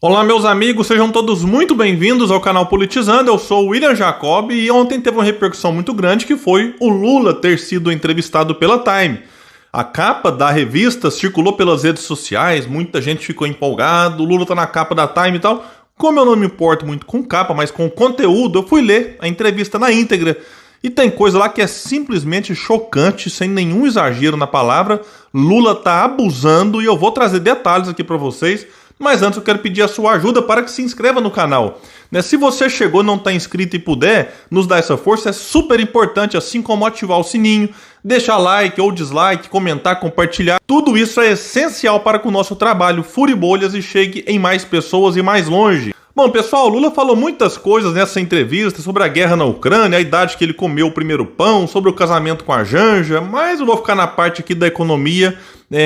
Olá, meus amigos, sejam todos muito bem-vindos ao canal Politizando. Eu sou o William Jacob e ontem teve uma repercussão muito grande que foi o Lula ter sido entrevistado pela Time. A capa da revista circulou pelas redes sociais, muita gente ficou empolgado, o Lula tá na capa da Time e tal. Como eu não me importo muito com capa, mas com conteúdo, eu fui ler a entrevista na íntegra. E tem coisa lá que é simplesmente chocante, sem nenhum exagero na palavra. Lula tá abusando e eu vou trazer detalhes aqui pra vocês. Mas antes eu quero pedir a sua ajuda para que se inscreva no canal. Se você chegou e não está inscrito e puder nos dar essa força, é super importante, assim como ativar o sininho, deixar like ou dislike, comentar, compartilhar. Tudo isso é essencial para que o nosso trabalho fure bolhas e chegue em mais pessoas e mais longe. Bom, pessoal, o Lula falou muitas coisas nessa entrevista sobre a guerra na Ucrânia, a idade que ele comeu o primeiro pão, sobre o casamento com a Janja, mas eu vou ficar na parte aqui da economia.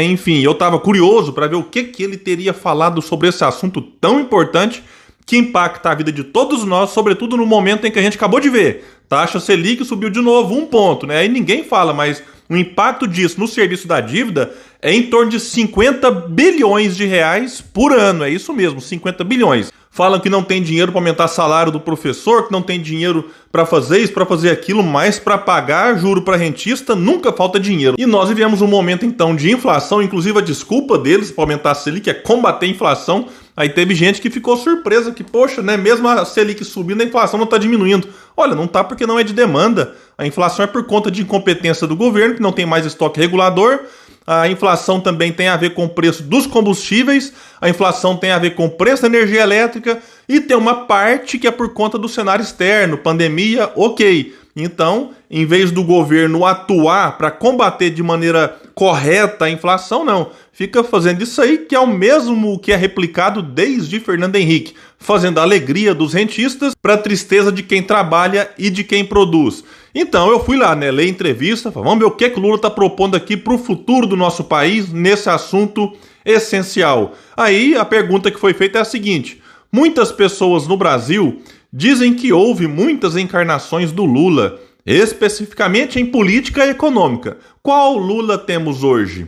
Enfim, eu estava curioso para ver o que ele teria falado sobre esse assunto tão importante que impacta a vida de todos nós, sobretudo no momento em que a gente acabou de ver. Taxa Selic subiu de novo 1 ponto, né? Aí ninguém fala, mas o impacto disso no serviço da dívida é em torno de 50 bilhões de reais por ano. É isso mesmo, 50 bilhões. Falam que não tem dinheiro para aumentar o salário do professor, que não tem dinheiro para fazer isso, para fazer aquilo, mas para pagar juro para rentista nunca falta dinheiro. E nós vivemos um momento então de inflação, inclusive a desculpa deles para aumentar a Selic é combater a inflação. Aí teve gente que ficou surpresa que, poxa, né, mesmo a Selic subindo, a inflação não está diminuindo. Olha, não está porque não é de demanda. A inflação é por conta de incompetência do governo, que não tem mais estoque regulador. A inflação também tem a ver com o preço dos combustíveis, a inflação tem a ver com o preço da energia elétrica e tem uma parte que é por conta do cenário externo, pandemia, ok. Então, em vez do governo atuar para combater de maneira correta a inflação, não. Fica fazendo isso aí, que é o mesmo que é replicado desde Fernando Henrique, fazendo a alegria dos rentistas para a tristeza de quem trabalha e de quem produz. Então eu fui lá, ler entrevista, vamos ver o que o Lula está propondo aqui para o futuro do nosso país nesse assunto essencial. Aí a pergunta que foi feita é a seguinte: muitas pessoas no Brasil dizem que houve muitas encarnações do Lula, especificamente em política econômica. Qual Lula temos hoje?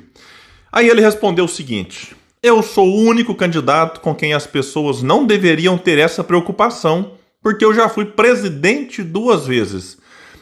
Aí ele respondeu o seguinte: eu sou o único candidato com quem as pessoas não deveriam ter essa preocupação, porque eu já fui presidente 2 vezes.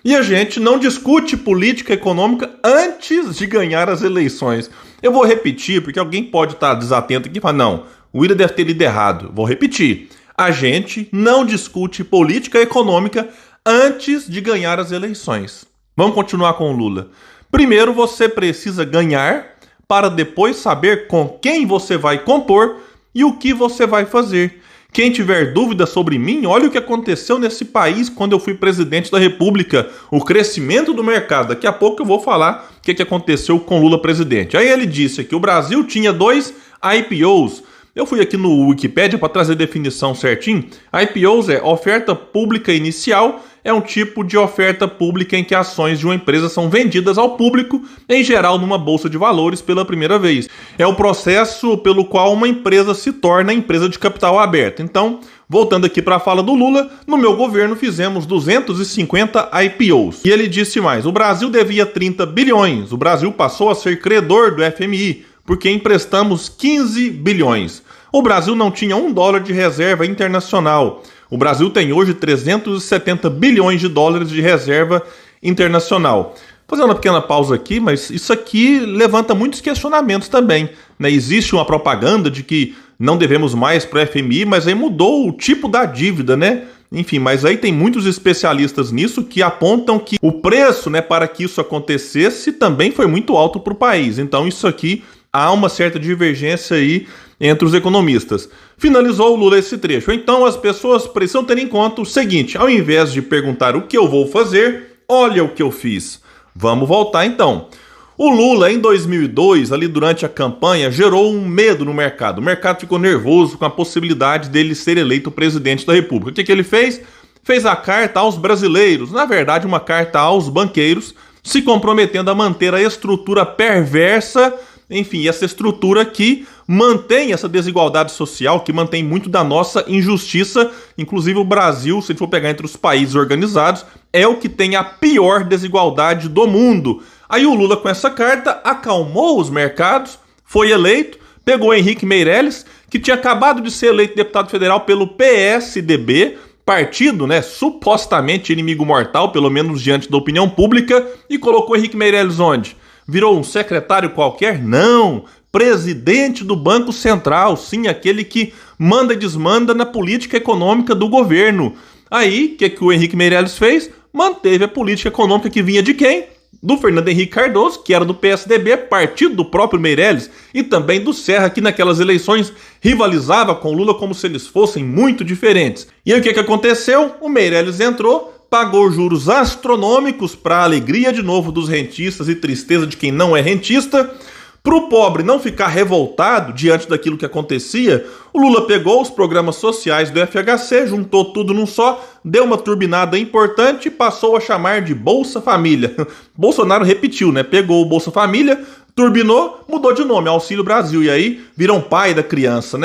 E a gente não discute política econômica antes de ganhar as eleições. Eu vou repetir, porque alguém pode estar desatento aqui e falar, não, o William deve ter lido errado. Vou repetir. A gente não discute política econômica antes de ganhar as eleições. Vamos continuar com o Lula. Primeiro você precisa ganhar para depois saber com quem você vai compor e o que você vai fazer. Quem tiver dúvida sobre mim, olha o que aconteceu nesse país quando eu fui presidente da República. O crescimento do mercado. Daqui a pouco eu vou falar o que aconteceu com Lula presidente. Aí ele disse que o Brasil tinha 2 IPOs. Eu fui aqui no Wikipedia para trazer a definição certinho. IPOs é oferta pública inicial, é um tipo de oferta pública em que ações de uma empresa são vendidas ao público, em geral numa bolsa de valores pela primeira vez. É o processo pelo qual uma empresa se torna empresa de capital aberto. Então, voltando aqui para a fala do Lula, no meu governo fizemos 250 IPOs. E ele disse mais, o Brasil devia 30 bilhões, o Brasil passou a ser credor do FMI, porque emprestamos 15 bilhões. O Brasil não tinha $1 de reserva internacional. O Brasil tem hoje 370 bilhões de dólares de reserva internacional. Vou fazer uma pequena pausa aqui, mas isso aqui levanta muitos questionamentos também. Existe uma propaganda de que não devemos mais para o FMI, mas aí mudou o tipo da dívida, Enfim, mas aí tem muitos especialistas nisso que apontam que o preço, para que isso acontecesse também foi muito alto para o país. Então isso aqui há uma certa divergência aí entre os economistas. Finalizou o Lula esse trecho. Então as pessoas precisam ter em conta o seguinte: ao invés de perguntar o que eu vou fazer, olha o que eu fiz. Vamos voltar então. O Lula, em 2002, ali durante a campanha, gerou um medo no mercado. O mercado ficou nervoso com a possibilidade dele ser eleito presidente da República. O que ele fez? Fez a carta aos brasileiros, na verdade uma carta aos banqueiros, se comprometendo a manter a estrutura perversa, enfim, essa estrutura que mantém essa desigualdade social, que mantém muito da nossa injustiça. Inclusive o Brasil, se a gente for pegar entre os países organizados, é o que tem a pior desigualdade do mundo. Aí o Lula, com essa carta, acalmou os mercados, foi eleito, pegou Henrique Meirelles, que tinha acabado de ser eleito deputado federal pelo PSDB, partido, supostamente inimigo mortal, pelo menos diante da opinião pública, e colocou Henrique Meirelles onde? Virou um secretário qualquer? Não! Presidente do Banco Central, sim, aquele que manda e desmanda na política econômica do governo. Aí, o que o Henrique Meirelles fez? Manteve a política econômica que vinha de quem? Do Fernando Henrique Cardoso, que era do PSDB, partido do próprio Meirelles, e também do Serra, que naquelas eleições rivalizava com Lula como se eles fossem muito diferentes. E aí o que aconteceu? O Meirelles entrou, pagou juros astronômicos para a alegria de novo dos rentistas e tristeza de quem não é rentista. Para o pobre não ficar revoltado diante daquilo que acontecia, o Lula pegou os programas sociais do FHC, juntou tudo num só, deu uma turbinada importante e passou a chamar de Bolsa Família. Bolsonaro repetiu, Pegou o Bolsa Família, turbinou, mudou de nome, Auxílio Brasil, e aí viram pai da criança,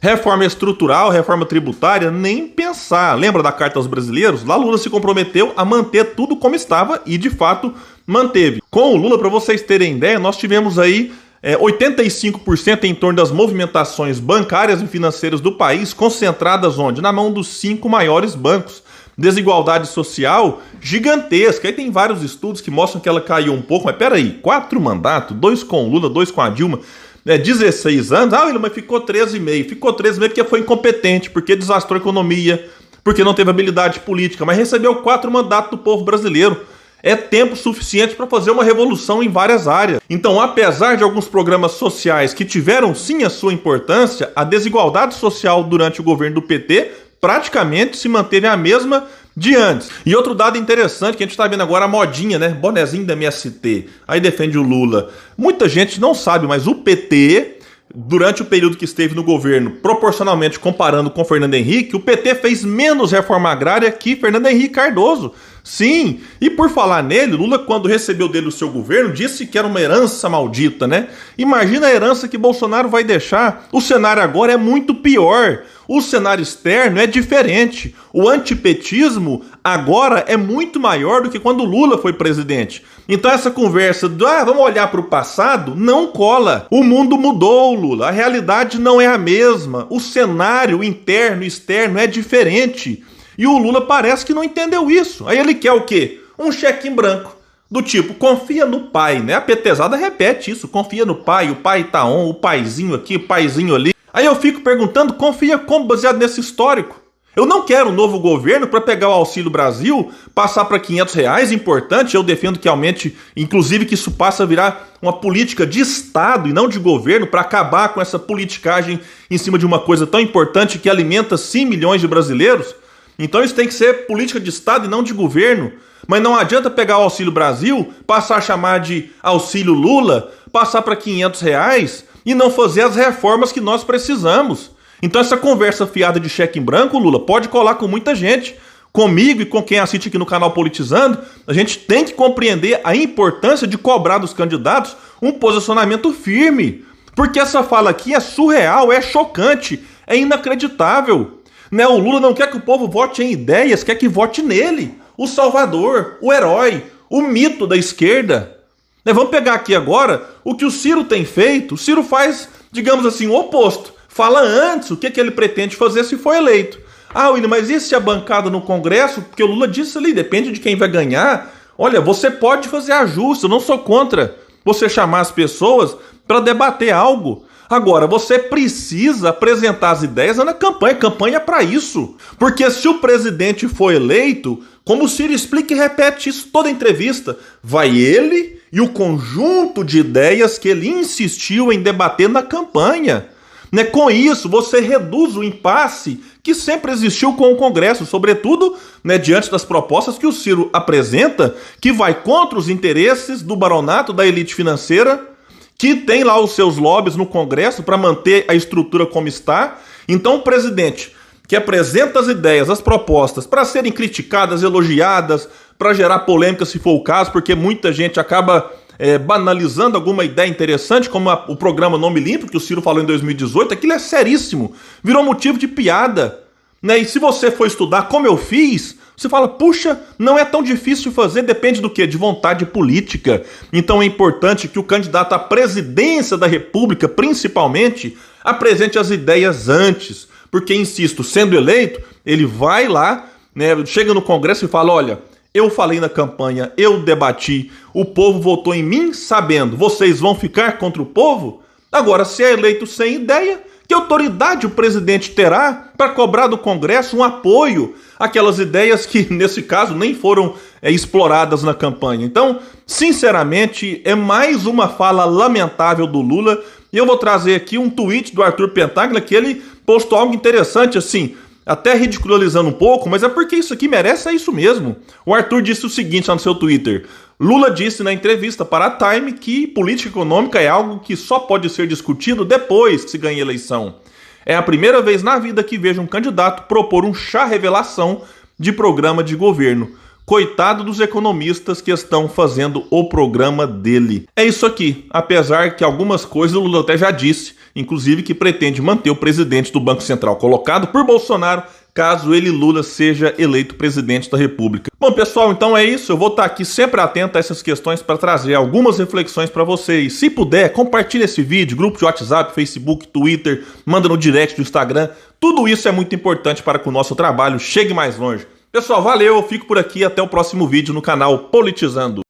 Reforma estrutural, reforma tributária, nem pensar. Lembra da Carta aos Brasileiros? Lá Lula se comprometeu a manter tudo como estava e, de fato, manteve. Com o Lula, para vocês terem ideia, nós tivemos aí 85% em torno das movimentações bancárias e financeiras do país concentradas onde? Na mão dos 5 maiores bancos. Desigualdade social gigantesca. Aí tem vários estudos que mostram que ela caiu um pouco, mas peraí, 4 mandatos, 2 com o Lula, 2 com a Dilma, 16 anos, mas ficou 13,5. Ficou 13,5 porque foi incompetente, porque desastrou a economia, porque não teve habilidade política, mas recebeu 4 mandatos do povo brasileiro. É tempo suficiente para fazer uma revolução em várias áreas. Então, apesar de alguns programas sociais que tiveram sim a sua importância, a desigualdade social durante o governo do PT praticamente se manteve a mesma de antes. E outro dado interessante que a gente está vendo agora, a modinha, bonezinho da MST, aí defende o Lula. Muita gente não sabe, mas o PT, durante o período que esteve no governo, proporcionalmente comparando com Fernando Henrique, o PT fez menos reforma agrária que Fernando Henrique Cardoso. Sim, e por falar nele, Lula, quando recebeu dele o seu governo, disse que era uma herança maldita, Imagina a herança que Bolsonaro vai deixar. O cenário agora é muito pior. O cenário externo é diferente. O antipetismo agora é muito maior do que quando Lula foi presidente. Então essa conversa do vamos olhar para o passado, não cola. O mundo mudou, Lula. A realidade não é a mesma. O cenário interno e externo é diferente. E o Lula parece que não entendeu isso. Aí ele quer o quê? Um cheque em branco. Do tipo, confia no pai, A petezada repete isso, confia no pai, o pai tá on, o paizinho aqui, o paizinho ali. Aí eu fico perguntando, confia como baseado nesse histórico? Eu não quero um novo governo para pegar o Auxílio Brasil, passar para R$500, importante, eu defendo que aumente, inclusive que isso passe a virar uma política de Estado e não de governo, para acabar com essa politicagem em cima de uma coisa tão importante que alimenta 100 milhões de brasileiros. Então isso tem que ser política de Estado e não de governo. Mas não adianta pegar o Auxílio Brasil, passar a chamar de Auxílio Lula, passar para R$500 e não fazer as reformas que nós precisamos. Então essa conversa fiada de cheque em branco, Lula, pode colar com muita gente. Comigo e com quem assiste aqui no canal Politizando, a gente tem que compreender a importância de cobrar dos candidatos um posicionamento firme. Porque essa fala aqui é surreal, é chocante, é inacreditável. O Lula não quer que o povo vote em ideias, quer que vote nele. O salvador, o herói, o mito da esquerda. Vamos pegar aqui agora o que o Ciro tem feito. O Ciro faz, digamos assim, o oposto. Fala antes o que ele pretende fazer se for eleito. William, mas e se a bancada no Congresso? Porque o Lula disse ali, depende de quem vai ganhar. Olha, você pode fazer ajustes, eu não sou contra você chamar as pessoas para debater algo. Agora, você precisa apresentar as ideias na campanha. Campanha é para isso. Porque se o presidente for eleito, como o Ciro explica e repete isso toda entrevista, vai ele e o conjunto de ideias que ele insistiu em debater na campanha. Com isso, você reduz o impasse que sempre existiu com o Congresso, sobretudo diante das propostas que o Ciro apresenta, que vai contra os interesses do baronato, da elite financeira, que tem lá os seus lobbies no Congresso para manter a estrutura como está. Então o presidente que apresenta as ideias, as propostas, para serem criticadas, elogiadas, para gerar polêmica se for o caso, porque muita gente acaba banalizando alguma ideia interessante, como o programa Nome Limpo, que o Ciro falou em 2018, aquilo é seríssimo, virou motivo de piada. E se você for estudar como eu fiz, você fala, puxa, não é tão difícil de fazer, depende do quê? De vontade política. Então é importante que o candidato à presidência da República, principalmente, Apresente as ideias antes, porque, insisto, sendo eleito, ele vai lá, né, chega no Congresso e fala, olha, eu falei na campanha, eu debati, o povo votou em mim sabendo, vocês vão ficar contra o povo? Agora, se é eleito sem ideia, que autoridade o presidente terá para cobrar do Congresso um apoio àquelas ideias que, nesse caso, nem foram exploradas na campanha? Então, sinceramente, é mais uma fala lamentável do Lula. E eu vou trazer aqui um tweet do Arthur Pentáguila que ele postou algo interessante, assim, até ridicularizando um pouco, mas é porque isso aqui merece, é isso mesmo. O Arthur disse o seguinte lá no seu Twitter: Lula disse na entrevista para a Time que política econômica é algo que só pode ser discutido depois que se ganha a eleição. É a primeira vez na vida que vejo um candidato propor um chá revelação de programa de governo. Coitado dos economistas que estão fazendo o programa dele. É isso aqui, apesar que algumas coisas o Lula até já disse, inclusive que pretende manter o presidente do Banco Central colocado por Bolsonaro, caso ele, Lula, seja eleito presidente da República. Bom, pessoal, então é isso. Eu vou estar aqui sempre atento a essas questões para trazer algumas reflexões para vocês. Se puder, compartilhe esse vídeo, grupo de WhatsApp, Facebook, Twitter, manda no direct do Instagram. Tudo isso é muito importante para que o nosso trabalho chegue mais longe. Pessoal, valeu, eu fico por aqui, até o próximo vídeo no canal Politizando.